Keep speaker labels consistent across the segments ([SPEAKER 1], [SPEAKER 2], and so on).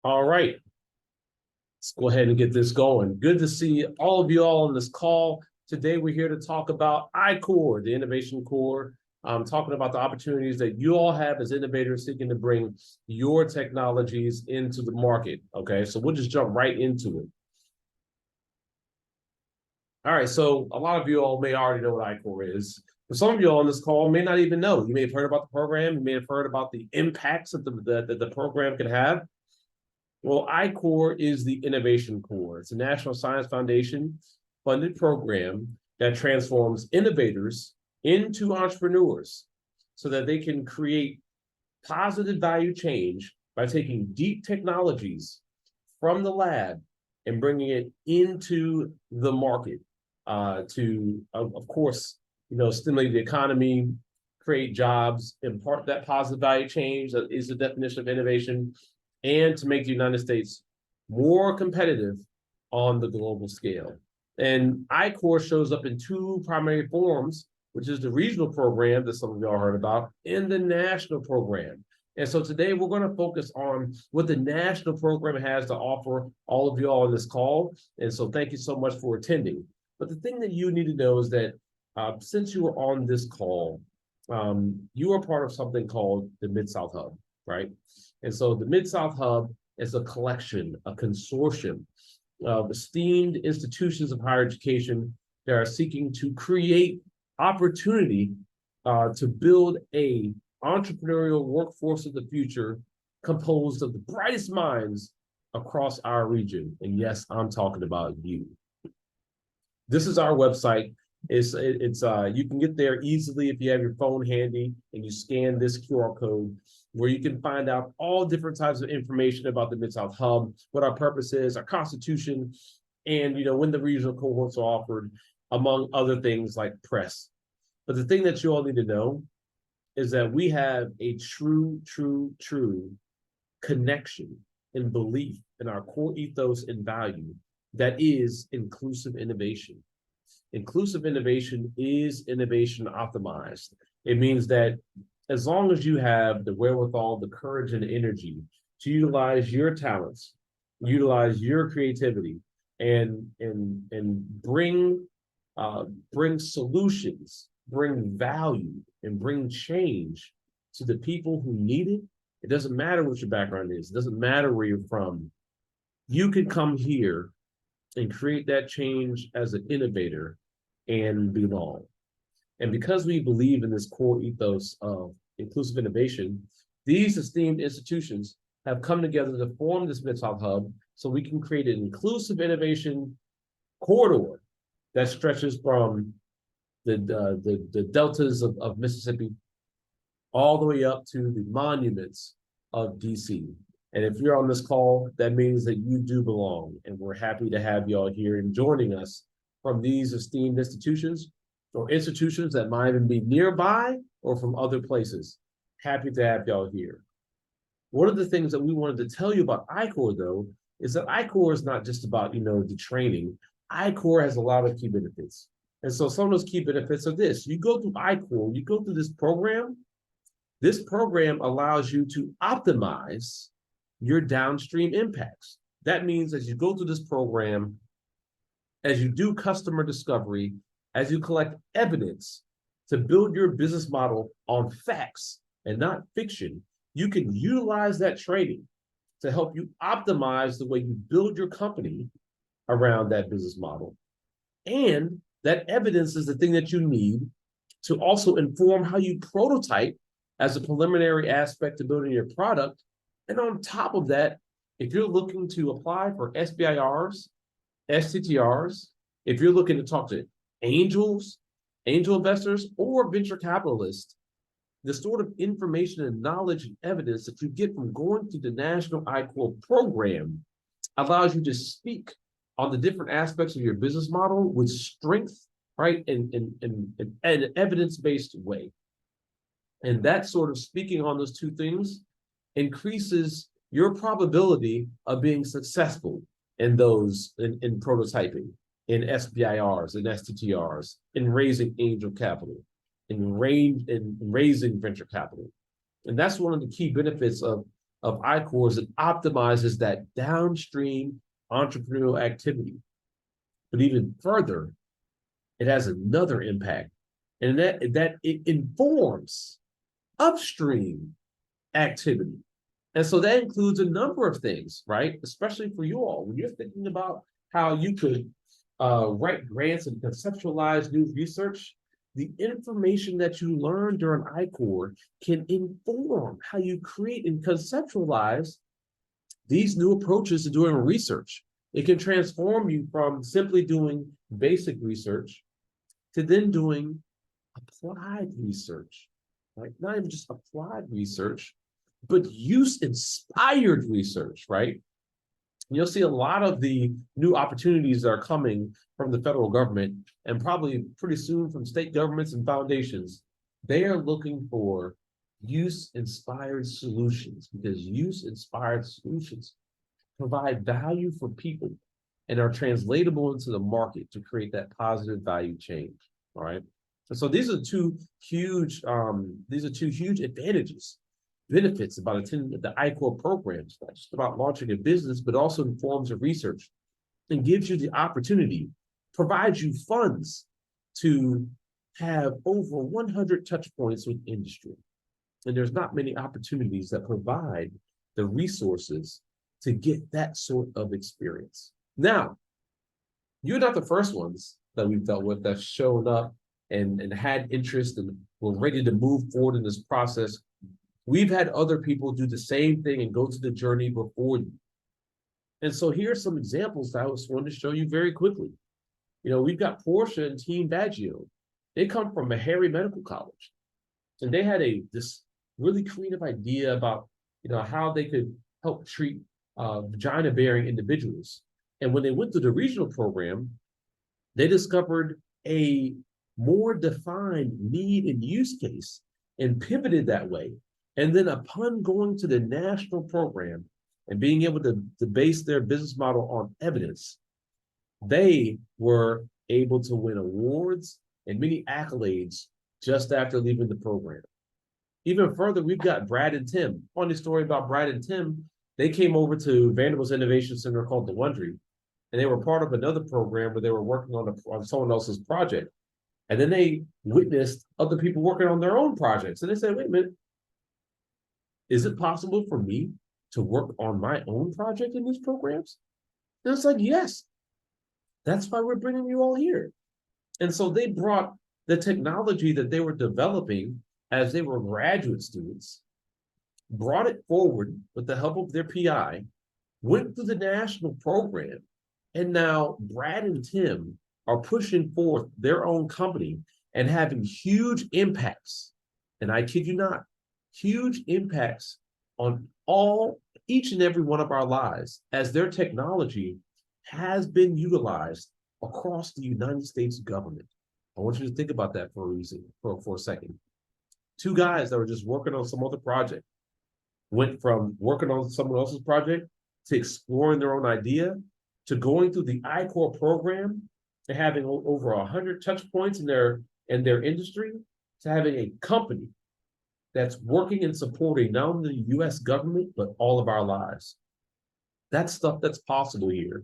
[SPEAKER 1] All right, let's go ahead and get this going. Good to see all of you all on this call. Today, we're here to talk about iCore, the innovation core. Talking about the opportunities that you all have as innovators seeking to bring your technologies into the market. Okay, so we'll just jump right into it. All right, so a lot of you all may already know what iCore is. But some of you all on this call may not even know. You may have heard about the program. You may have heard about the impacts that the program can have. Well, iCore is the innovation core. It's a National Science Foundation funded program that transforms innovators into entrepreneurs so that they can create positive value change by taking deep technologies from the lab and bringing it into the market to, of course, stimulate the economy, create jobs, impart that positive value change that is the definition of innovation, and to make the United States more competitive on the global scale. And iCore shows up in two primary forms, which is the regional program that some of y'all heard about and the national program. And so today we're going to focus on what the national program has to offer all of you all on this call. And so thank you so much for attending. But the thing that you need to know is that since you are on this call, you are part of something called the Mid-South Hub, right? And so the Mid-South Hub is a collection, a consortium of esteemed institutions of higher education that are seeking to create opportunity to build a entrepreneurial workforce of the future composed of the brightest minds across our region. And yes, I'm talking about you. This is our website. It's you can get there easily if you have your phone handy and you scan this QR code, where you can find out all different types of information about the Mid-South Hub, what our purpose is, our constitution, and when the regional cohorts are offered, among other things like press. But the thing that you all need to know is that we have a true connection and belief in our core ethos and value that is inclusive innovation. Inclusive innovation is innovation optimized. It means that as long as you have the wherewithal, the courage, and the energy to utilize your talents, utilize your creativity, and bring solutions, bring value, and bring change to the people who need it. It doesn't matter what your background is. It doesn't matter where you're from. You can come here and create that change as an innovator and belong. And because we believe in this core ethos of inclusive innovation, these esteemed institutions have come together to form this Mid-South Hub so we can create an inclusive innovation corridor that stretches from the deltas of Mississippi all the way up to the monuments of DC. And if you're on this call, that means that you do belong. And we're happy to have y'all here and joining us from these esteemed institutions or institutions that might even be nearby or from other places. Happy to have y'all here. One of the things that we wanted to tell you about iCore, though, is that iCore is not just about, the training. iCore has a lot of key benefits. And so some of those key benefits are this. You go through iCore, you go through this program allows you to optimize your downstream impacts. That means as you go through this program, as you do customer discovery, as you collect evidence to build your business model on facts and not fiction, you can utilize that training to help you optimize the way you build your company around that business model. And that evidence is the thing that you need to also inform how you prototype as a preliminary aspect to building your product. And on top of that, if you're looking to apply for SBIRs, STTRs, if you're looking to talk to angels, angel investors, or venture capitalists, the sort of information and knowledge and evidence that you get from going through the National iCore program allows you to speak on the different aspects of your business model with strength, right, and an evidence-based way. And that sort of speaking on those two things increases your probability of being successful in those, in prototyping, in SBIRs, in STTRs, in raising angel capital, in raising venture capital. And that's one of the key benefits of of I-Corps is it optimizes that downstream entrepreneurial activity. But even further, it has another impact, and that it informs upstream activity. And so that includes a number of things, right? Especially for you all, when you're thinking about how you could write grants and conceptualize new research, the information that you learn during I-Corps can inform how you create and conceptualize these new approaches to doing research. It can transform you from simply doing basic research to then doing applied research, right? Not even just applied research, but use-inspired research, right? You'll see a lot of the new opportunities that are coming from the federal government and probably pretty soon from state governments and foundations. They are looking for use-inspired solutions because use-inspired solutions provide value for people and are translatable into the market to create that positive value change. All right. And so these are two huge advantages, benefits about attending the I-Corps programs, not just about launching a business, but also in forms of research, and gives you the opportunity, provides you funds to have over 100 touch points with industry. And there's not many opportunities that provide the resources to get that sort of experience. Now, you're not the first ones that we've dealt with that showed up and had interest and were ready to move forward in this process. We've had other people do the same thing and go to the journey before you. And so here's some examples that I was wanting to show you very quickly. You know, we've got Portia and Team Baggio. They come from Meharry Medical College. And they had this really creative idea about, you know, how they could help treat vagina-bearing individuals. And when they went to the regional program, they discovered a more defined need and use case and pivoted that way. And then upon going to the national program and being able to base their business model on evidence, they were able to win awards and many accolades just after leaving the program. Even further, we've got Brad and Tim. Funny story about Brad and Tim. They came over to Vanderbilt's Innovation Center called the Wond'ry, and they were part of another program where they were working on someone else's project. And then they witnessed other people working on their own projects. And they said, wait a minute, is it possible for me to work on my own project in these programs? And it's like, yes, that's why we're bringing you all here. And so they brought the technology that they were developing as they were graduate students, brought it forward with the help of their PI, went through the national program, and now Brad and Tim are pushing forth their own company and having huge impacts. And I kid you not, huge impacts on each and every one of our lives as their technology has been utilized across the United States government. I want you to think about that for a second. Two guys that were just working on some other project went from working on someone else's project to exploring their own idea to going through the I-Corps program to having over 100 touch points in their industry to having a company that's working and supporting not only the U.S. government, but all of our lives. That's stuff that's possible here.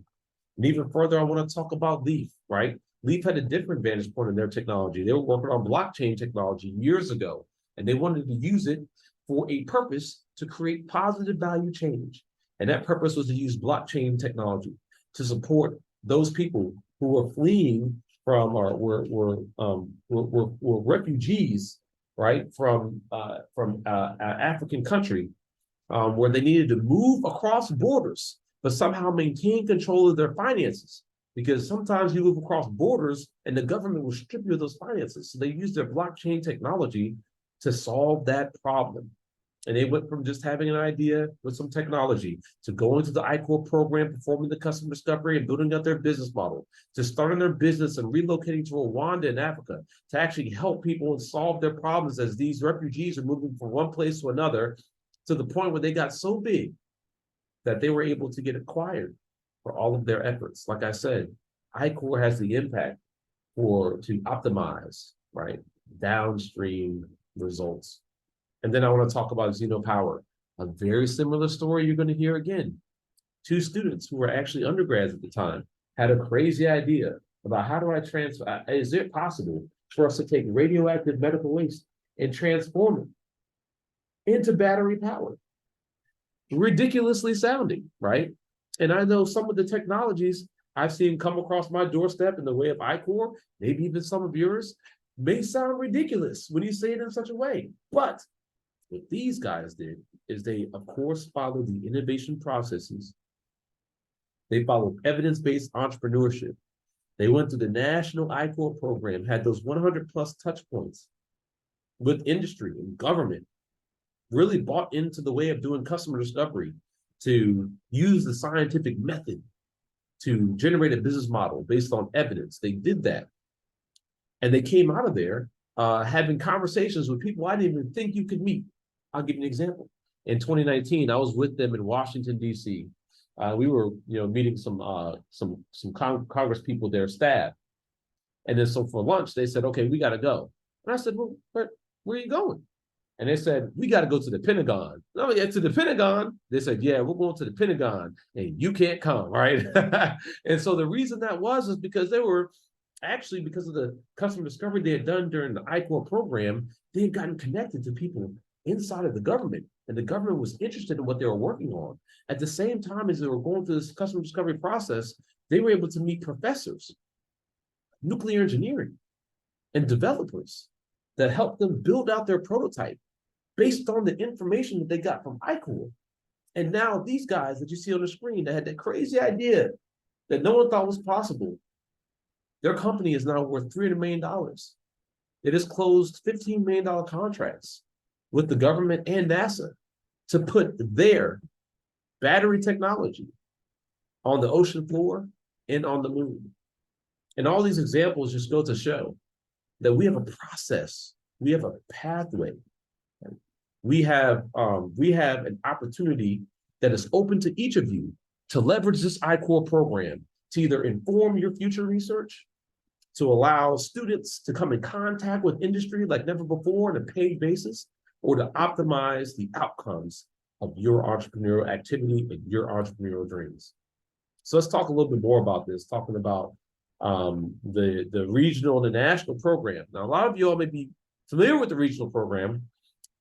[SPEAKER 1] And even further, I want to talk about Leaf, right? Leaf had a different vantage point in their technology. They were working on blockchain technology years ago, and they wanted to use it for a purpose to create positive value change. And that purpose was to use blockchain technology to support those people who were fleeing from or were refugees, right, from African country, where they needed to move across borders, but somehow maintain control of their finances. Because sometimes you move across borders and the government will strip you of those finances. So they used their blockchain technology to solve that problem. And they went from just having an idea with some technology to going to the I-Corps program, performing the customer discovery and building up their business model, to starting their business and relocating to Rwanda in Africa to actually help people and solve their problems as these refugees are moving from one place to another, to the point where they got so big that they were able to get acquired for all of their efforts. Like I said, I-Corps has the impact to optimize, right, downstream results. And then I want to talk about Xeno Power. A very similar story you're going to hear again. Two students who were actually undergrads at the time had a crazy idea about how do I transfer, is it possible for us to take radioactive medical waste and transform it into battery power? Ridiculously sounding, right? And I know some of the technologies I've seen come across my doorstep in the way of iCore, maybe even some of yours, may sound ridiculous when you say it in such a way. But what these guys did is they, of course, followed the innovation processes. They followed evidence-based entrepreneurship. They went through the national iCore program, had those 100 plus touch points with industry and government, really bought into the way of doing customer discovery to use the scientific method to generate a business model based on evidence. They did that. And they came out of there having conversations with people I didn't even think you could meet. I'll give you an example. In 2019, I was with them in Washington, D.C. We were, meeting some Congress people, their staff. And then so for lunch, they said, okay, we got to go. And I said, well, where are you going? And they said, we got to go to the Pentagon. Oh, yeah, to the Pentagon? They said, yeah, we're going to the Pentagon and you can't come, right? And so the reason that was is because they were actually, because of the customer discovery they had done during the iCore program, they had gotten connected to people inside of the government. And the government was interested in what they were working on. At the same time as they were going through this customer discovery process, they were able to meet professors, nuclear engineering, and developers that helped them build out their prototype based on the information that they got from iCore. And now these guys that you see on the screen that had that crazy idea that no one thought was possible, their company is now worth $300 million. It has closed $15 million contracts with the government and NASA to put their battery technology on the ocean floor and on the moon. And all these examples just go to show that we have a process, we have a pathway. We have an opportunity that is open to each of you to leverage this iCore program to either inform your future research, to allow students to come in contact with industry like never before on a paid basis, or to optimize the outcomes of your entrepreneurial activity and your entrepreneurial dreams. So let's talk a little bit more about this, talking about the regional and the national program. Now, a lot of you all may be familiar with the regional program,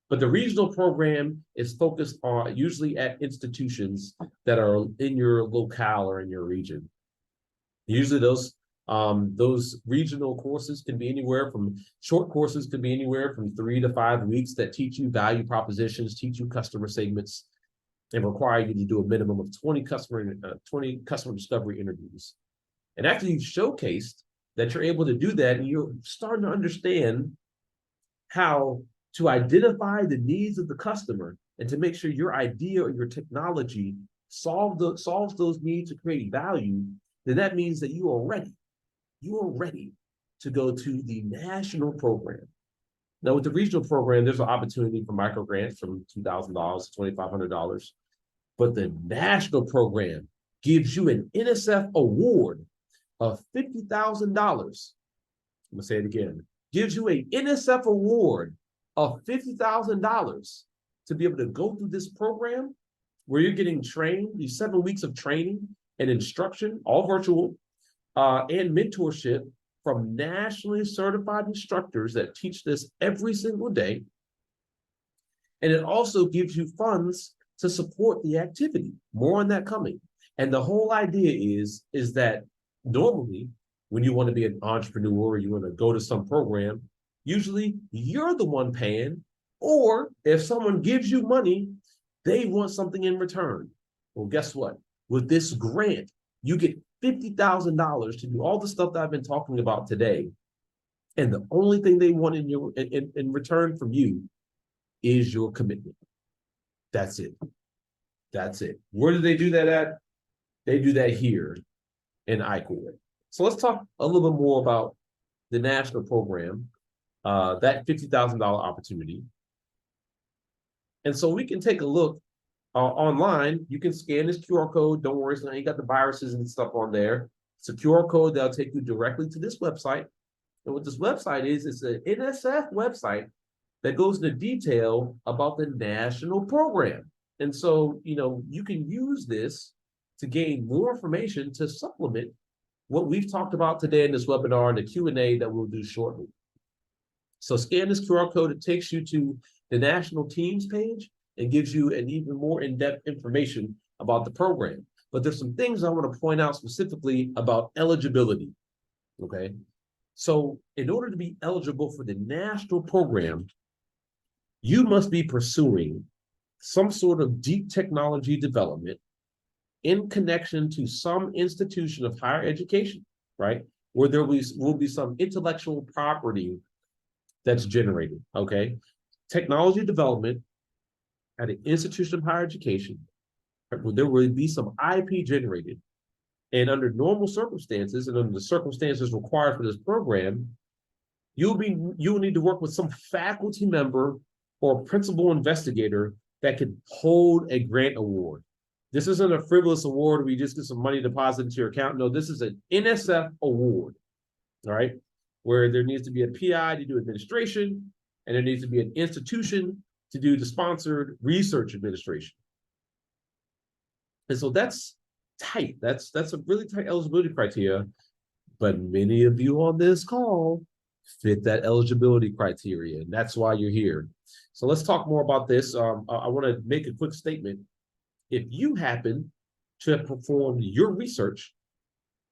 [SPEAKER 1] but the regional program is focused on usually at institutions that are in your locale or in your region. Usually those regional courses can be anywhere from, short courses can be anywhere from 3 to 5 weeks that teach you value propositions, teach you customer segments, and require you to do a minimum of 20 customer discovery interviews. And after you've showcased that you're able to do that, and you're starting to understand how to identify the needs of the customer and to make sure your idea or your technology solves those needs to create value, then that means that you are ready. You are ready to go to the national program. Now, with the regional program, there's an opportunity for microgrants from $2,000 to $2,500. But the national program gives you an NSF award of $50,000. I'm gonna say it again. Gives you an NSF award of $50,000 to be able to go through this program where you're getting trained, these 7 weeks of training and instruction, all virtual, and mentorship from nationally certified instructors that teach this every single day. And it also gives you funds to support the activity. More on that coming. And the whole idea is that normally when you want to be an entrepreneur, you want to go to some program, usually you're the one paying, or if someone gives you money, they want something in return. Well, guess what? With this grant, you get $50,000 to do all the stuff that I've been talking about today. And the only thing they want in return from you is your commitment. That's it. That's it. Where do they do that at? They do that here in iCore. So let's talk a little bit more about the national program, that $50,000 opportunity. And so we can take a look online. You can scan this QR code. Don't worry, so now you got the viruses and stuff on there. It's a QR code that'll take you directly to this website. And what this website is, it's an NSF website that goes into detail about the national program. And so, you can use this to gain more information to supplement what we've talked about today in this webinar and the Q&A that we'll do shortly. So scan this QR code. It takes you to the national teams page and gives you an even more in-depth information about the program. But there's some things I want to point out specifically about eligibility, okay? So in order to be eligible for the national program, you must be pursuing some sort of deep technology development in connection to some institution of higher education, right? Where there will be some intellectual property that's generated, okay? Technology development at an institution of higher education, where there will be some IP generated. And under normal circumstances and under the circumstances required for this program, you'll need to work with some faculty member or principal investigator that can hold a grant award. This isn't a frivolous award where you just get some money deposited into your account. No, this is an NSF award, all right? Where there needs to be a PI to do administration, and there needs to be an institution to do the sponsored research administration. And so that's tight. That's a really tight eligibility criteria, but many of you on this call fit that eligibility criteria, and that's why you're here. So let's talk more about this. I want to make a quick statement. If you happen to have performed your research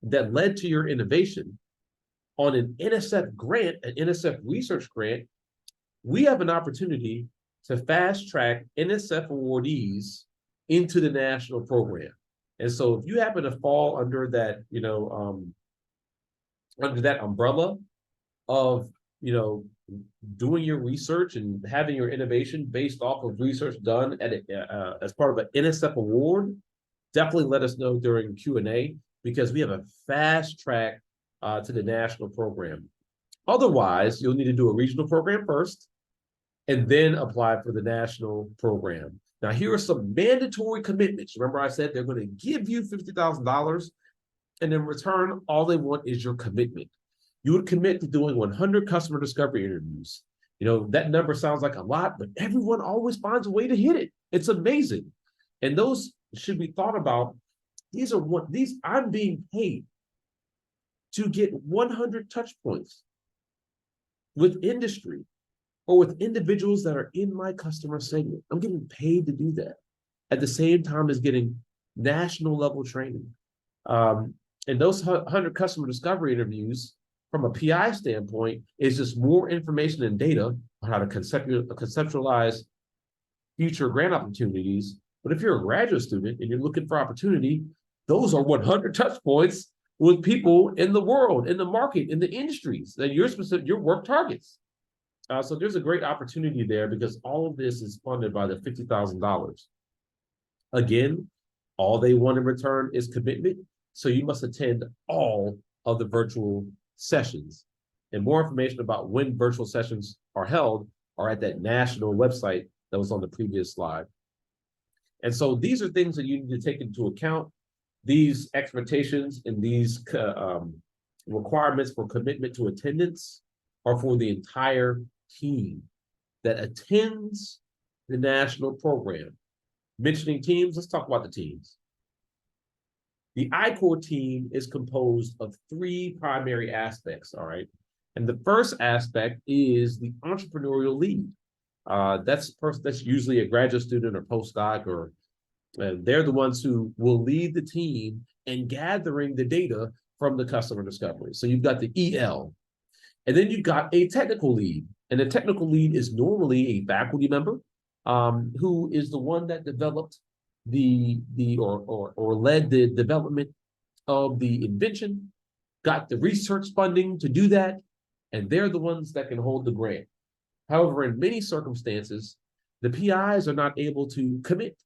[SPEAKER 1] that led to your innovation on an NSF grant, an NSF research grant, we have an opportunity to fast track NSF awardees into the national program. And so if you happen to fall under that, under that umbrella of, doing your research and having your innovation based off of research done at as part of an NSF award, definitely let us know during Q&A, because we have a fast track to the national program. Otherwise, you'll need to do a regional program first and then apply for the national program. Now, here are some mandatory commitments. Remember I said they're going to give you $50,000, and in return, all they want is your commitment. You would commit to doing 100 customer discovery interviews. That number sounds like a lot, but everyone always finds a way to hit it. It's amazing. And those should be thought about. I'm being paid to get 100 touch points with industry or with individuals that are in my customer segment. I'm getting paid to do that at the same time as getting national level training. And those 100 customer discovery interviews, from a PI standpoint, is just more information and data on how to conceptualize future grant opportunities. But if you're a graduate student and you're looking for opportunity, those are 100 touch points with people in the world, in the market, in the industries that your work targets. So there's a great opportunity there, because all of this is funded by the $50,000. Again, all they want in return is commitment. So you must attend all of the virtual sessions. And more information about when virtual sessions are held are at that national website that was on the previous slide. And so these are things that you need to take into account. These expectations and these requirements for commitment to attendance are for the entire team that attends the national program. Mentioning teams, let's talk about the teams. The I-Core team is composed of 3 primary aspects, all right? And the first aspect is the entrepreneurial lead. That's a person that's usually a graduate student or postdoc, or they're the ones who will lead the team in gathering the data from the customer discovery. So you've got the EL. And then you've got a technical lead. And the technical lead is normally a faculty member who is the one that developed or led the development of the invention, got the research funding to do that, and they're the ones that can hold the grant. However, in many circumstances, the PIs are not able to commit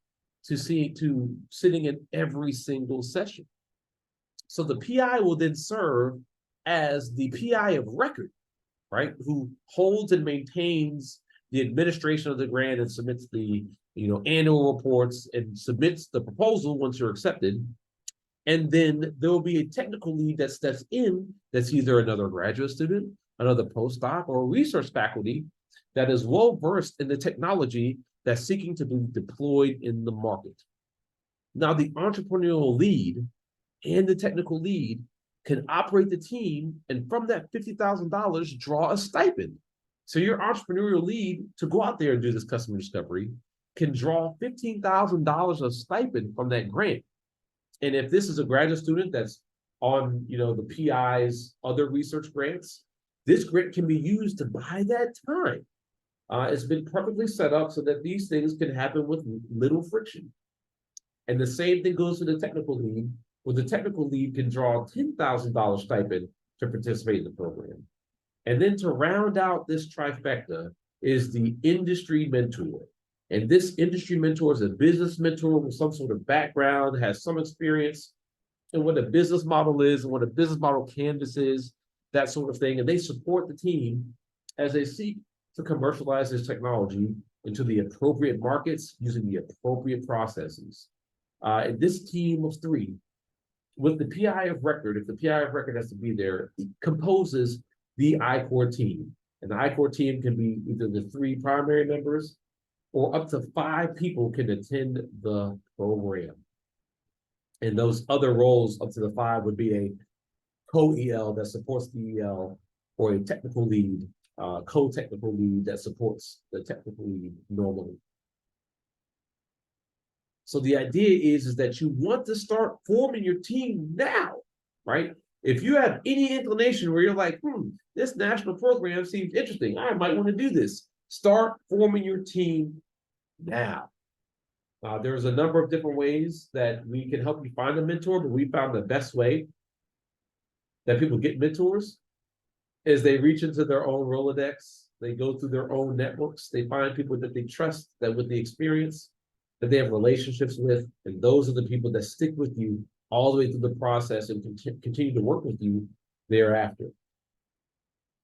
[SPEAKER 1] to sitting in every single session. So the PI will then serve as the PI of record, right? Who holds and maintains the administration of the grant and submits the annual reports and submits the proposal once you're accepted. And then there will be a technical lead that steps in, that's either another graduate student, another postdoc, or research faculty that is well versed in the technology that's seeking to be deployed in the market. Now, the entrepreneurial lead and the technical lead can operate the team, and from that $50,000, draw a stipend. So your entrepreneurial lead to go out there and do this customer discovery can draw $15,000 of stipend from that grant. And if this is a graduate student that's on, the PI's other research grants, this grant can be used to buy that time. It's been perfectly set up so that these things can happen with little friction. And the same thing goes to the technical lead, where the technical lead can draw a $10,000 stipend to participate in the program. And then to round out this trifecta is the industry mentor. And this industry mentor is a business mentor with some sort of background, has some experience in what a business model is and what a business model canvas is, that sort of thing. And they support the team as they seek to commercialize this technology into the appropriate markets using the appropriate processes. And this team of three, with the PI of record, if the PI of record has to be there, composes the I-Core team. And the I-Core team can be either the three primary members or up to 5 people can attend the program. And those other roles up to the 5 would be a co-EL that supports the EL, or a technical lead, co-technical lead that supports the technical lead normally. So the idea is that you want to start forming your team now, right? If you have any inclination where you're like, this national program seems interesting, I might want to do this, start forming your team now. There's a number of different ways that we can help you find a mentor, but we found the best way that people get mentors is they reach into their own Rolodex, they go through their own networks, they find people that they trust, that with the experience, that they have relationships with, and those are the people that stick with you all the way through the process and continue to work with you thereafter.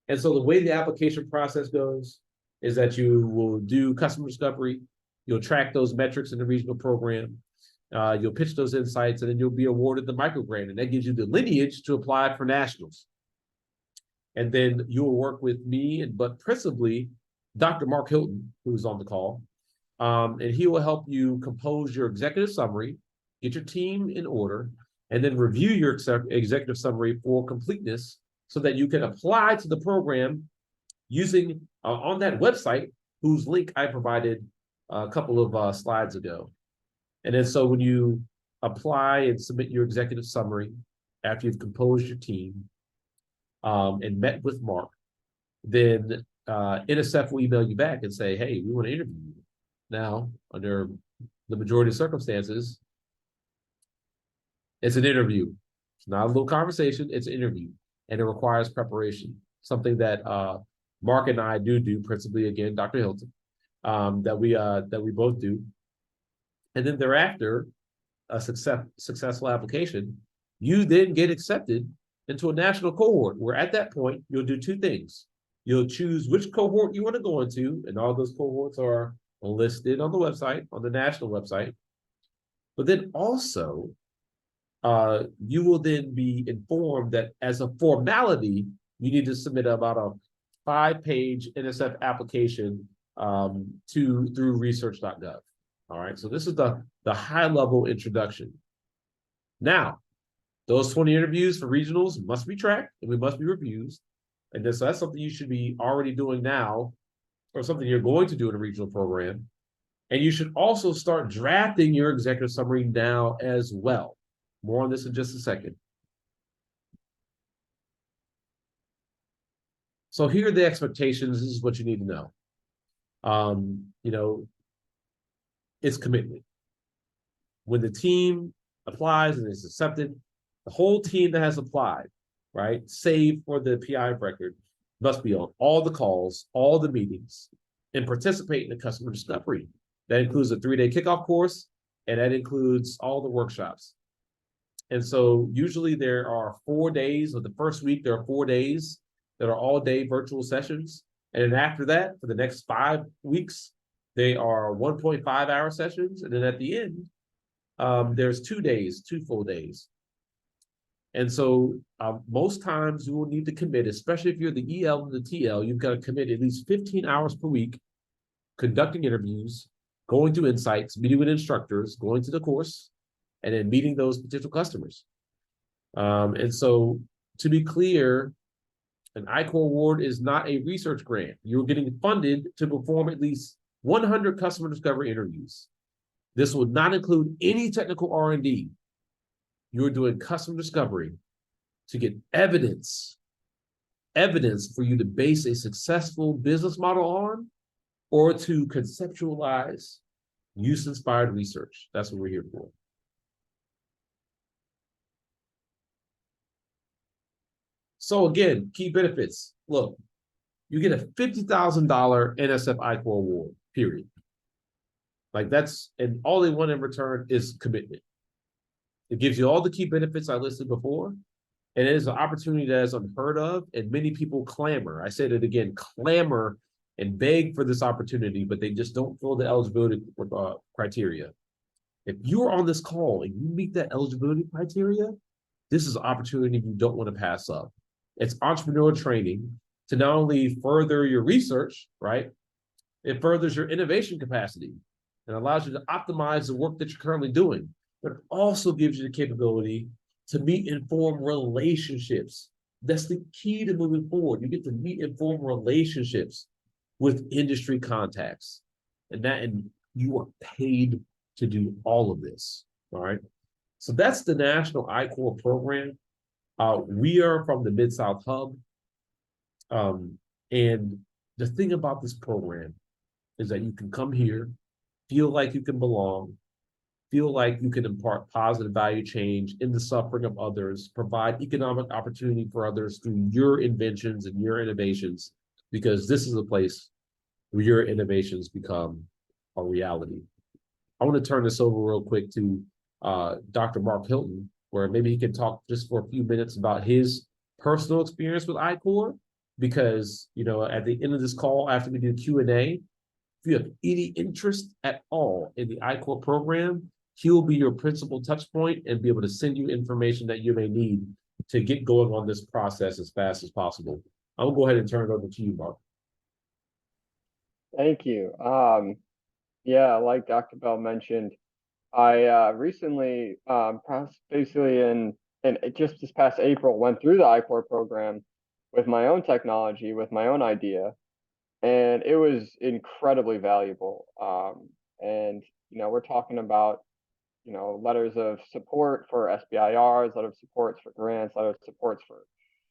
[SPEAKER 1] And so the way the application process goes is that you will do customer discovery, you'll track those metrics in the regional program, you'll pitch those insights, and then you'll be awarded the micro grant, and that gives you the lineage to apply for nationals. And then you'll work with me, but principally Dr. Mark Hilton, who's on the call, and he will help you compose your executive summary, get your team in order, and then review your executive summary for completeness so that you can apply to the program using on that website, whose link I provided a couple of slides ago. And then so when you apply and submit your executive summary after you've composed your team and met with Mark, then NSF will email you back and say, hey, we want to interview you. Now, under the majority of circumstances, it's an interview. It's not a little conversation, it's an interview. And it requires preparation, something that Mark and I do, principally, again, Dr. Hilton, that we both do. And then thereafter, a successful application, you then get accepted into a national cohort, where at that point, you'll do 2 things. You'll choose which cohort you want to go into, and all those cohorts are listed on the website, on the national website. But then also, you will then be informed that as a formality, you need to submit about a 5-page NSF application through research.gov. All right, so this is the high-level introduction. Now, those 20 interviews for regionals must be tracked and we must be reviewed. And so that's something you should be already doing now, or something you're going to do in a regional program. And you should also start drafting your executive summary now as well. More on this in just a second. So here are the expectations. This is what you need to know. It's commitment. When the team applies and is accepted, the whole team that has applied, right, save for the PI record, must be on all the calls, all the meetings, and participate in the customer discovery. That includes a 3-day kickoff course, and that includes all the workshops. And so usually there are 4 days, of the first week, there are 4 days that are all-day virtual sessions. And then after that, for the next 5 weeks, they are 1.5-hour sessions. And then at the end, there's 2 days, 2 full days. And so most times you will need to commit, especially if you're the EL and the TL, you've got to commit at least 15 hours per week conducting interviews going through insights, meeting with instructors, going to the course, and then meeting those potential customers. And so, to be clear, an I-Corps award is not a research grant. You're getting funded to perform at least 100 customer discovery interviews. This will not include any technical R&D. You're doing customer discovery to get evidence for you to base a successful business model on, or to conceptualize use-inspired research. That's what we're here for. So again, key benefits. Look, you get a $50,000 NSF I-Corps award, period. Like that's, and all they want in return is commitment. It gives you all the key benefits I listed before, and it is an opportunity that is unheard of, and many people clamor. I said it again, clamor and beg for this opportunity, but they just don't fill the eligibility criteria. If you are on this call and you meet that eligibility criteria, this is an opportunity you don't want to pass up. It's entrepreneurial training to not only further your research, right? It furthers your innovation capacity and allows you to optimize the work that you're currently doing, but it also gives you the capability to meet and form relationships. That's the key to moving forward. You get to meet and form relationships with industry contacts, and you are paid to do all of this. All right. So that's the National I-Corps program. We are from the Mid-South Hub. And the thing about this program is that you can come here, feel like you can belong, feel like you can impart positive value change in the suffering of others, provide economic opportunity for others through your inventions and your innovations, because this is a place where your innovations become a reality. I want to turn this over real quick to Dr. Mark Hilton, where maybe he can talk just for a few minutes about his personal experience with I-Corps, because, you know, at the end of this call, after we do Q&A, if you have any interest at all in the I-Corps program, he'll be your principal touch point and be able to send you information that you may need to get going on this process as fast as possible. I'll go ahead and turn it over to you, Mark.
[SPEAKER 2] Thank you. Yeah, like Dr. Bell mentioned, I recently, basically in just this past April, went through the I-Corps program with my own technology, with my own idea, and it was incredibly valuable. And you know, we're talking about, you know, letters of support for SBIRs, letter of supports for grants, letter of supports for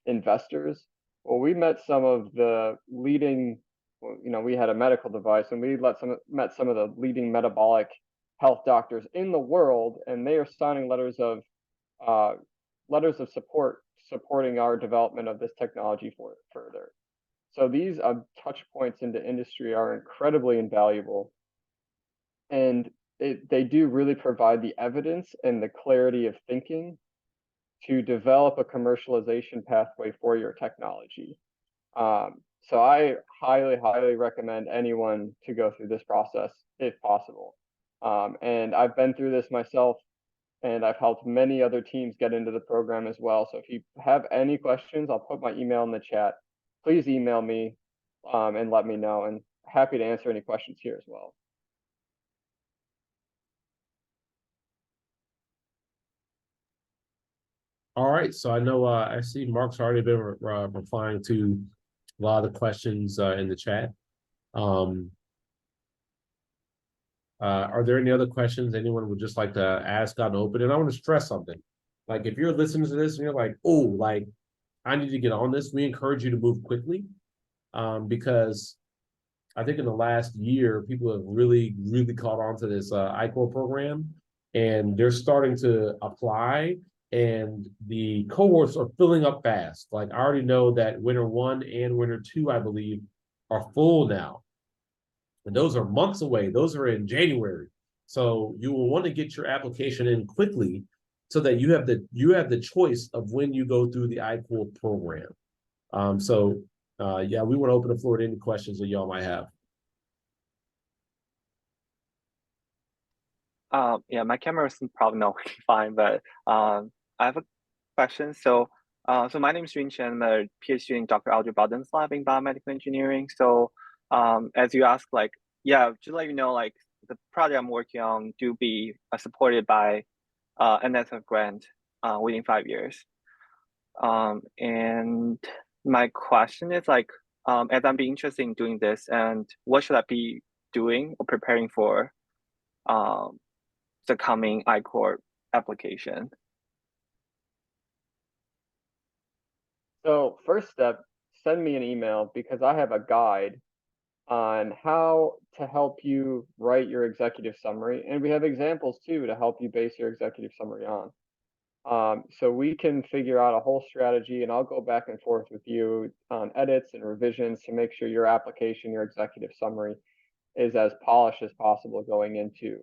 [SPEAKER 2] investors. Well, we met some of the leading, you know, we had a medical device, and we met some of the leading metabolic health doctors in the world, and they are signing letters of support, supporting our development of this technology for further. So these touch points into industry are incredibly invaluable, and they do really provide the evidence and the clarity of thinking to develop a commercialization pathway for your technology. So I highly, highly recommend anyone to go through this process if possible. And I've been through this myself, and I've helped many other teams get into the program as well. So if you have any questions, I'll put my email in the chat. Please email me and let me know, and happy to answer any questions here as well.
[SPEAKER 1] All right, so I know I see Mark's already been replying to a lot of the questions in the chat. Are there any other questions anyone would just like to ask on open? And I want to stress something. Like, if you're listening to this and you're like, oh, like, I need to get on this, we encourage you to move quickly, because I think in the last year, people have really, really caught on to this I-Corps program, and they're starting to apply, and the cohorts are filling up fast. Like, I already know that winter 1 and winter 2, I believe, are full now. And those are months away. Those are in January. So you will want to get your application in quickly so that you have the choice of when you go through the I-Corps program. Yeah, we want to open the floor to any questions that y'all might have.
[SPEAKER 3] Yeah, my camera is probably not working fine, but I have a question. So my name is Yun Chen. I'm a PhD in Dr. Audrey Bowden's lab in biomedical engineering. So as you asked, like, yeah, just let you know, like, the project I'm working on do be supported by NSF grant within 5 years. And my question is like, as I'm being interested in doing this, and what should I be doing or preparing for the coming I-Corps application?
[SPEAKER 2] So first step, send me an email because I have a guide on how to help you write your executive summary. And we have examples too to help you base your executive summary on. So we can figure out a whole strategy, and I'll go back and forth with you on edits and revisions to make sure your application, your executive summary is as polished as possible going into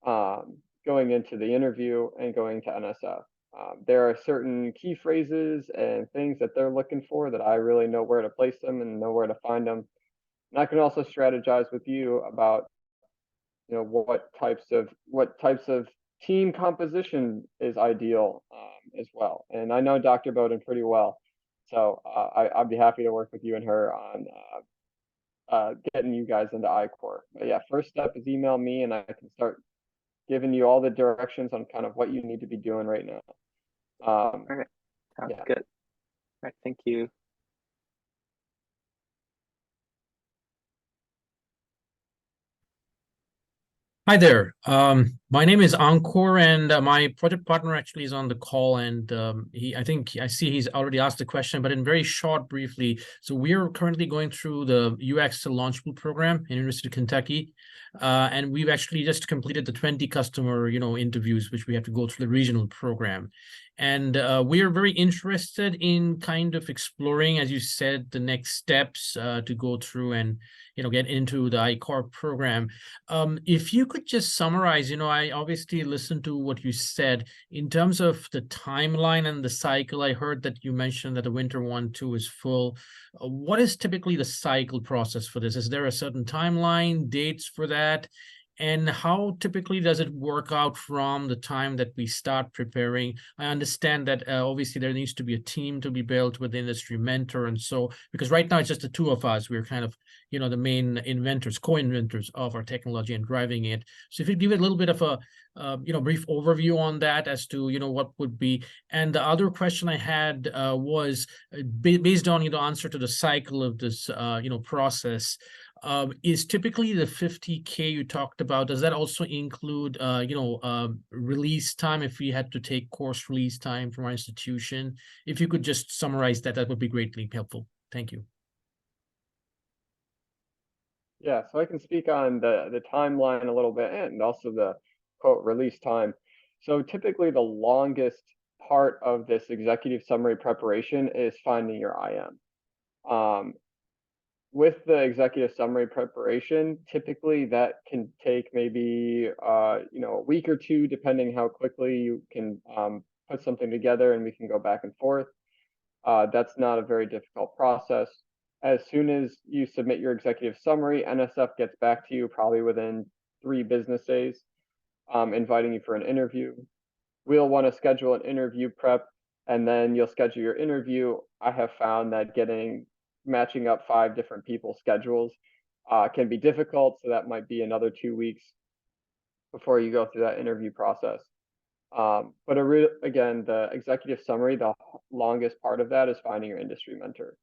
[SPEAKER 2] the interview and going to NSF. There are certain key phrases and things that they're looking for that I really know where to place them and know where to find them. And I can also strategize with you about, what types of team composition is ideal as well. And I know Dr. Bowden pretty well, so I'd be happy to work with you and her on getting you guys into I-Corps. But yeah, first step is email me, and I can start giving you all the directions on kind of what you need to be doing right now.
[SPEAKER 3] All right, sounds
[SPEAKER 2] yeah.
[SPEAKER 3] good. All right, thank you.
[SPEAKER 4] Hi there. My name is Ankur, and my project partner actually is on the call. And I see he's already asked the question, but in very short, briefly. So we're currently going through the UX Launchable program in University of Kentucky, and we've actually just completed the 20 customer, interviews, which we have to go through the regional program. And we are very interested in kind of exploring, as you said, the next steps to go through and get into the I-Corps program. If you could just summarize, I obviously listened to what you said in terms of the timeline and the cycle. I heard that you mentioned that the winter 1-2 is full. What is typically the cycle process for this? Is there a certain timeline, dates for that? And how typically does it work out from the time that we start preparing? I understand that obviously there needs to be a team to be built with the industry mentor. And so, because right now it's just the two of us, we're kind of, the main inventors, co-inventors of our technology and driving it. So if you give it a little bit of a, brief overview on that as to, what would be. And the other question I had was based on, answer to the cycle of this, process. Is typically the 50K you talked about, does that also include, release time if we had to take course release time from our institution? If you could just summarize that, that would be greatly helpful. Thank you.
[SPEAKER 2] Yeah, so I can speak on the timeline a little bit and also the quote release time. So typically the longest part of this executive summary preparation is finding your IM. With the executive summary preparation, typically that can take maybe a week or two, depending how quickly you can put something together, and we can go back and forth. That's not a very difficult process. As soon as you submit your executive summary, NSF gets back to you probably within 3 business days, inviting you for an interview. We'll want to schedule an interview prep, and then you'll schedule your interview. I have found that matching up 5 different people's schedules can be difficult, so that might be another 2 weeks before you go through that interview process. But again, the executive summary, the longest part of that is finding your industry mentor.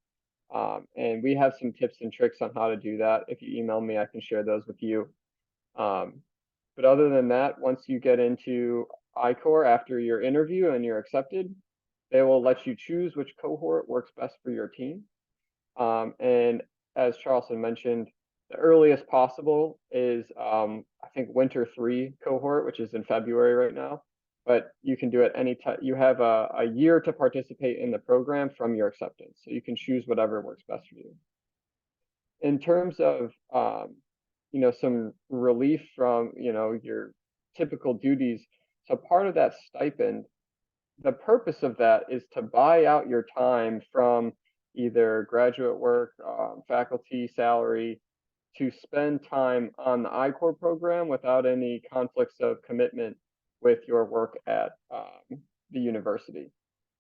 [SPEAKER 2] And we have some tips and tricks on how to do that. If you email me, I can share those with you. But other than that, once you get into I-Corps after your interview and you're accepted, they will let you choose which cohort works best for your team. And as Charleston mentioned, the earliest possible is I think winter 3 cohort, which is in February right now. But you can do it any time. You have a year to participate in the program from your acceptance, so you can choose whatever works best for you. In terms of some relief from your typical duties, so part of that stipend, the purpose of that is to buy out your time from either graduate work, faculty salary, to spend time on the I-Corps program without any conflicts of commitment with your work at the university.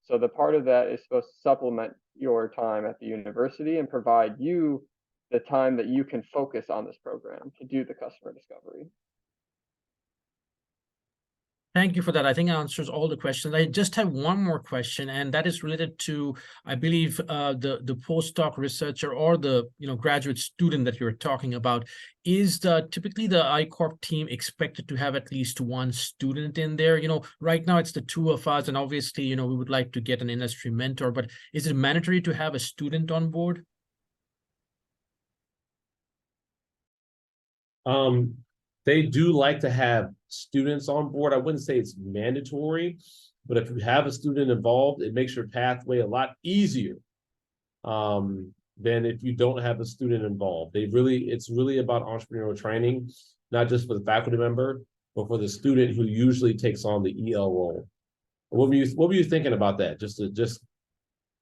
[SPEAKER 2] So the part of that is supposed to supplement your time at the university and provide you the time that you can focus on this program to do the customer discovery.
[SPEAKER 4] Thank you for that. I think it answers all the questions. I just have one more question, and that is related to, I believe, the postdoc researcher or the graduate student that you're talking about. Is typically the I-Corp team expected to have at least one student in there? Right now it's the two of us, and obviously, we would like to get an industry mentor, but is it mandatory to have a student on board?
[SPEAKER 1] They do like to have students on board. I wouldn't say it's mandatory, but if you have a student involved, it makes your pathway a lot easier than if you don't have a student involved. It's really about entrepreneurial training, not just for the faculty member, but for the student who usually takes on the EL role. What were you thinking about that?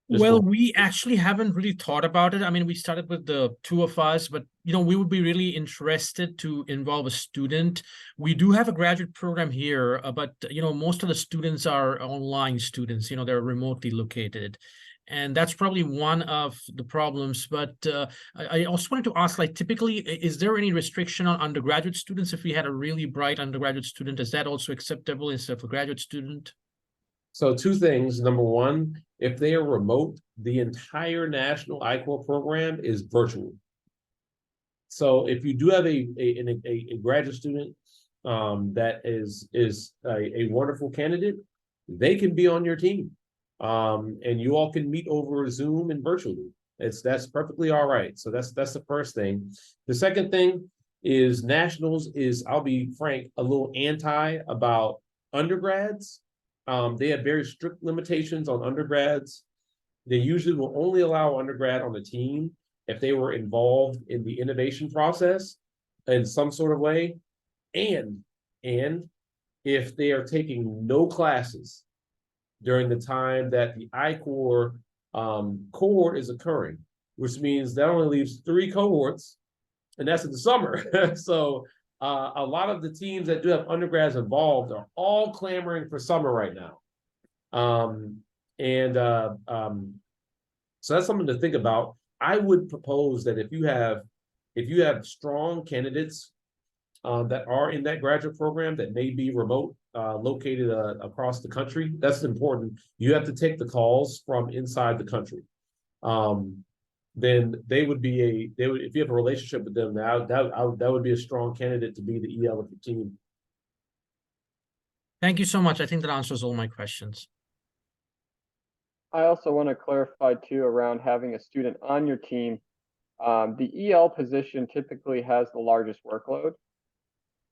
[SPEAKER 4] Well, we actually haven't really thought about it. I mean, we started with the two of us, but we would be really interested to involve a student. We do have a graduate program here, but most of the students are online students. They're remotely located, and that's probably one of the problems. But I also wanted to ask, like, typically, is there any restriction on undergraduate students? If we had a really bright undergraduate student, is that also acceptable instead of a graduate student?
[SPEAKER 1] So two things. Number one, if they are remote, the entire national I-Corp program is virtual. So if you do have a graduate student that is a wonderful candidate, they can be on your team, and you all can meet over Zoom and virtually. That's perfectly all right. So that's the first thing. The second thing is nationals is, I'll be frank, a little anti about undergrads. They have very strict limitations on undergrads. They usually will only allow undergrad on the team if they were involved in the innovation process in some sort of way, and if they are taking no classes during the time that the I-Corps cohort is occurring, which means that only leaves 3 cohorts, and that's in the summer. So a lot of the teams that do have undergrads involved are all clamoring for summer right now. So that's something to think about. I would propose that if you have strong candidates that are in that graduate program that may be remote, located across the country, that's important. You have to take the calls from inside the country. Then they would if you have a relationship with them, that would be a strong candidate to be the EL of your team.
[SPEAKER 4] Thank you so much. I think that answers all my questions.
[SPEAKER 2] I also want to clarify too around having a student on your team. The EL position typically has the largest workload.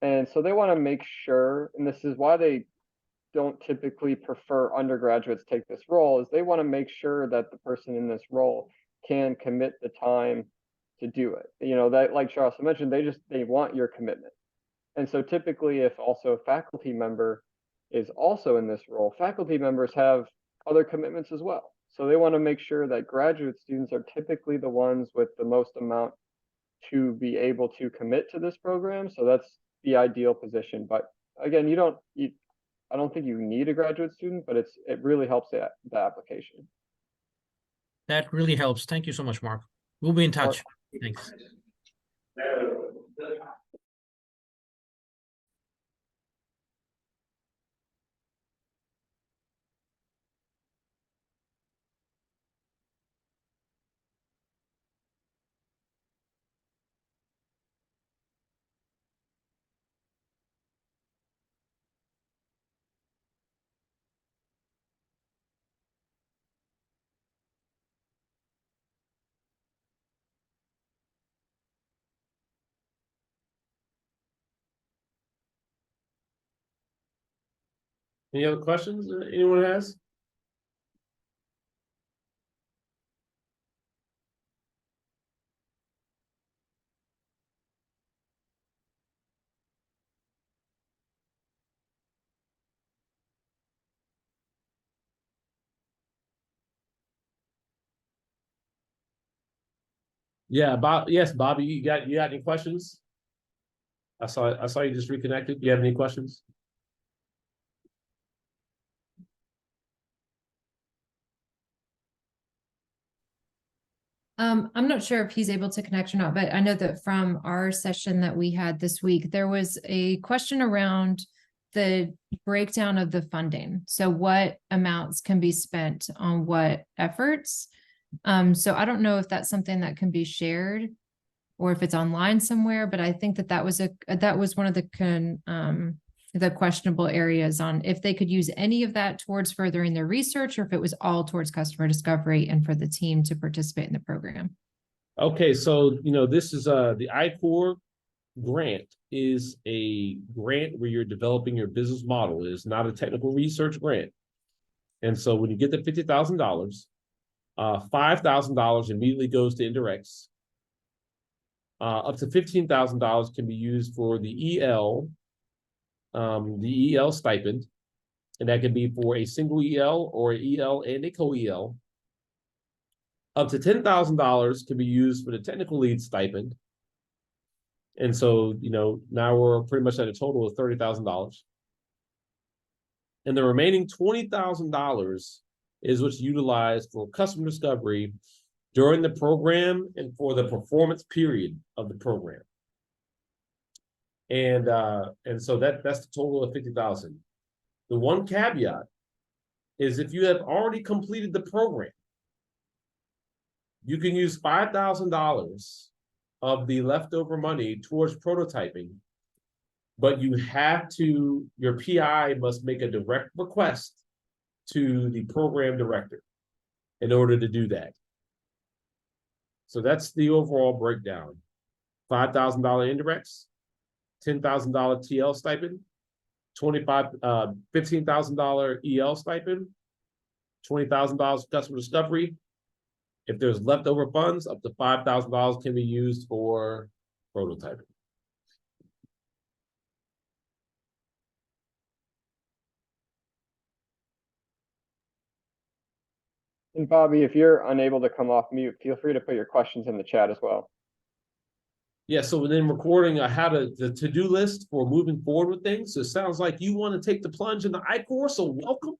[SPEAKER 2] And so they want to make sure, and this is why they don't typically prefer undergraduates take this role, is they want to make sure that the person in this role can commit the time to do it. That, like Charles mentioned, they want your commitment. And so typically, if also a faculty member is also in this role, faculty members have other commitments as well. So they want to make sure that graduate students are typically the ones with the most amount to be able to commit to this program. So that's the ideal position. But again, I don't think you need a graduate student, but it really helps the application.
[SPEAKER 4] That really helps. Thank you so much, Mark. We'll be in touch. Thanks.
[SPEAKER 1] Any other questions anyone has? Yeah, Bob. Yes, Bobby, you got any questions? I saw you just reconnected. You have any questions?
[SPEAKER 5] I'm not sure if he's able to connect or not, but I know that from our session that we had this week, there was a question around the breakdown of the funding. So what amounts can be spent on what efforts? So I don't know if that's something that can be shared or if it's online somewhere, but I think that that was one of the questionable areas on if they could use any of that towards furthering their research, or if it was all towards customer discovery and for the team to participate in the program.
[SPEAKER 1] Okay, so this is the I-Core grant is a grant where you're developing your business model. It is not a technical research grant. And so when you get the $50,000, $5,000 immediately goes to indirects. Up to $15,000 can be used for the EL stipend, and that can be for a single EL or an EL and a co-EL. Up to $10,000 can be used for the technical lead stipend. And so, now we're pretty much at a total of $30,000. And the remaining $20,000 is what's utilized for customer discovery during the program and for the performance period of the program. And so that's the total of $50,000. The one caveat is if you have already completed the program, you can use $5,000 of the leftover money towards prototyping, but your PI must make a direct request to the program director in order to do that. So that's the overall breakdown. $5,000 indirects, $10,000 TL stipend, $15,000 EL stipend, $20,000 customer discovery. If there's leftover funds, up to $5,000 can be used for prototyping.
[SPEAKER 2] And Bobby, if you're unable to come off mute, feel free to put your questions in the chat as well.
[SPEAKER 1] Yeah, so then recording the to-do list for moving forward with things. So it sounds like you want to take the plunge in the I-Core, so welcome.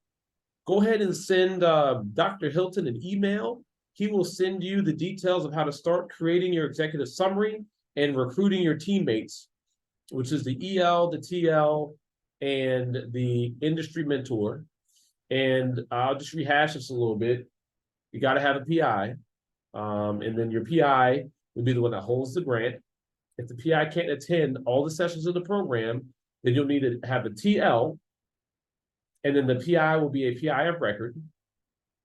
[SPEAKER 1] Go ahead and send Dr. Hilton an email. He will send you the details of how to start creating your executive summary and recruiting your teammates, which is the EL, the TL, and the industry mentor. And I'll just rehash this a little bit. You got to have a PI, and then your PI will be the one that holds the grant. If the PI can't attend all the sessions of the program, then you'll need to have a TL, and then the PI will be a PI of record.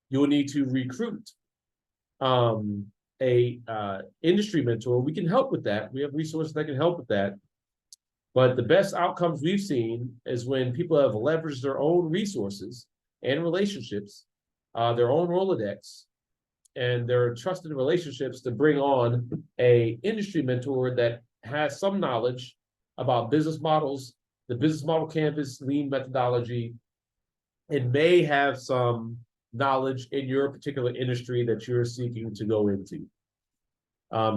[SPEAKER 1] You'll need to recruit a industry mentor. We can help with that. We have resources that can help with that. But the best outcomes we've seen is when people have leveraged their own resources and relationships, their own Rolodex, and their trusted relationships to bring on a industry mentor that has some knowledge about business models, the business model canvas, lean methodology, and may have some knowledge in your particular industry that you're seeking to go into.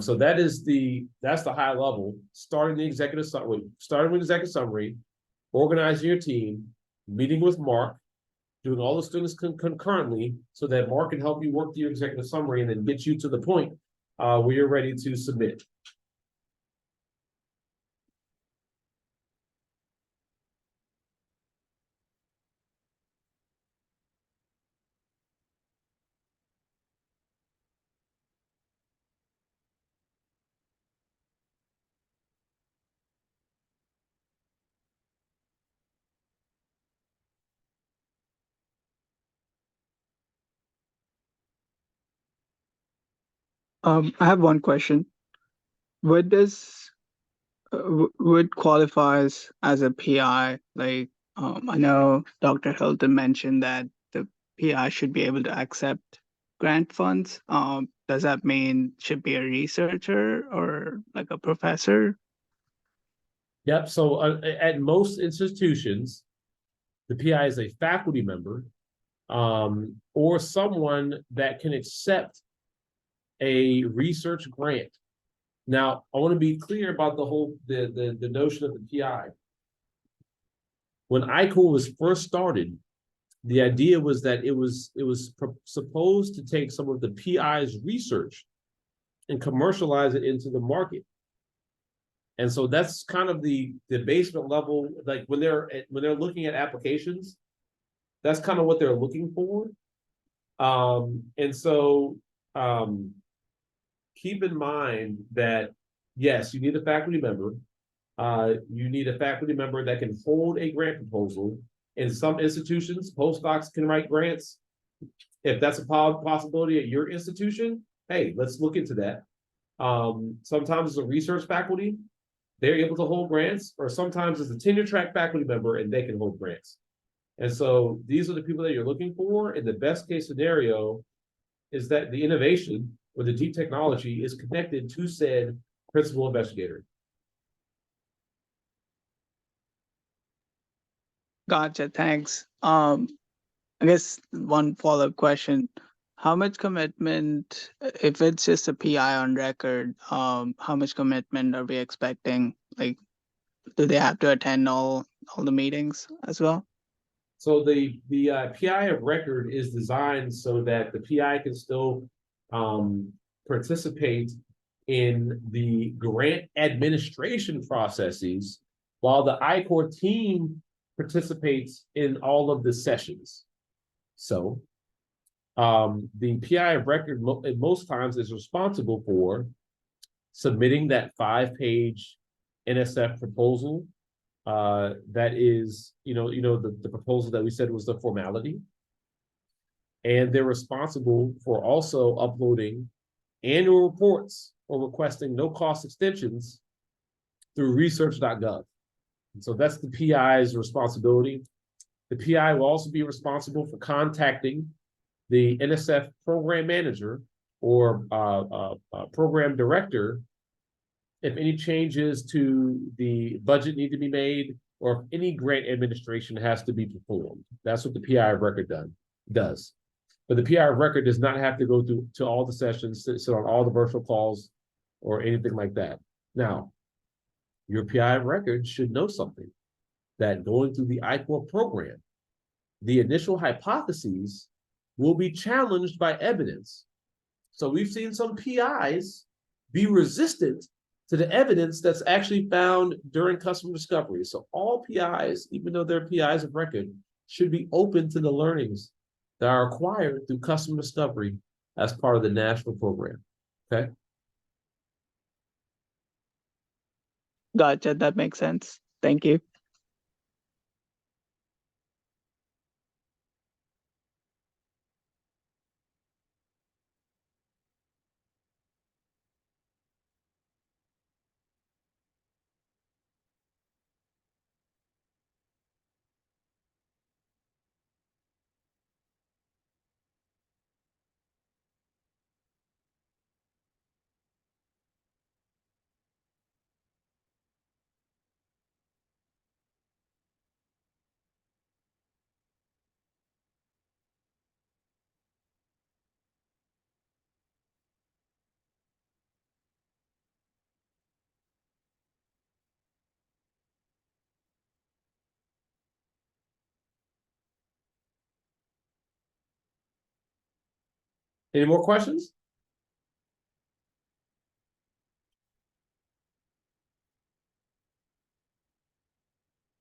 [SPEAKER 1] So that's the high level. Starting with executive summary, organizing your team, meeting with Mark, doing all those things concurrently so that Mark can help you work through your executive summary and then get you to the point where you're ready to submit.
[SPEAKER 6] I have one question. What qualifies as a PI? Like, I know Dr. Hilton mentioned that the PI should be able to accept grant funds. Does that mean should be a researcher or like a professor?
[SPEAKER 1] Yep. So at most institutions, the PI is a faculty member or someone that can accept a research grant. Now, I want to be clear about the notion of the PI. When I-Core was first started, the idea was that it was supposed to take some of the PI's research and commercialize it into the market. And so that's kind of the basement level, like when they're looking at applications, that's kind of what they're looking for. And so keep in mind that yes, you need a faculty member. You need a faculty member that can hold a grant proposal. In some institutions, postdocs can write grants. If that's a possibility at your institution, hey, let's look into that. Sometimes as a research faculty, they're able to hold grants, or sometimes as a tenure track faculty member and they can hold grants. And so these are the people that you're looking for. And the best case scenario is that the innovation or the deep technology is connected to said principal investigator.
[SPEAKER 6] Gotcha, thanks. I guess one follow-up question. How much commitment, if it's just a PI on record, how much commitment are we expecting? Like, do they have to attend all the meetings as well?
[SPEAKER 1] So the PI of record is designed so that the PI can still participate in the grant administration processes while the I-Corps team participates in all of the sessions. So the PI of record most times is responsible for submitting that 5-page NSF proposal. That is, the proposal that we said was the formality. And they're responsible for also uploading annual reports or requesting no-cost extensions through research.gov. And so that's the PI's responsibility. The PI will also be responsible for contacting the NSF program manager or program director if any changes to the budget need to be made, or if any grant administration has to be performed. That's what the PI of record does. But the PI of record does not have to go through to all the sessions, sit on all the virtual calls, or anything like that. Now, your PI of record should know something, that going through the I-Corps program, the initial hypotheses will be challenged by evidence. So we've seen some PIs be resistant to the evidence that's actually found during customer discovery. So all PIs, even though they're PIs of record, should be open to the learnings that are acquired through customer discovery as part of the national program. Okay.
[SPEAKER 6] Gotcha, that makes sense. Thank you.
[SPEAKER 1] Any more questions?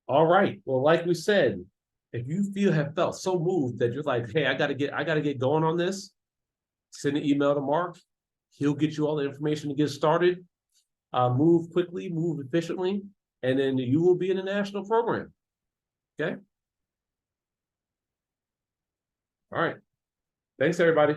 [SPEAKER 1] All right. Well, like we said, if you have felt so moved that you're like, hey, I gotta get going on this, send an email to Mark. He'll get you all the information to get started. Move quickly, move efficiently, and then you will be in a national program. Okay. All right. Thanks, everybody.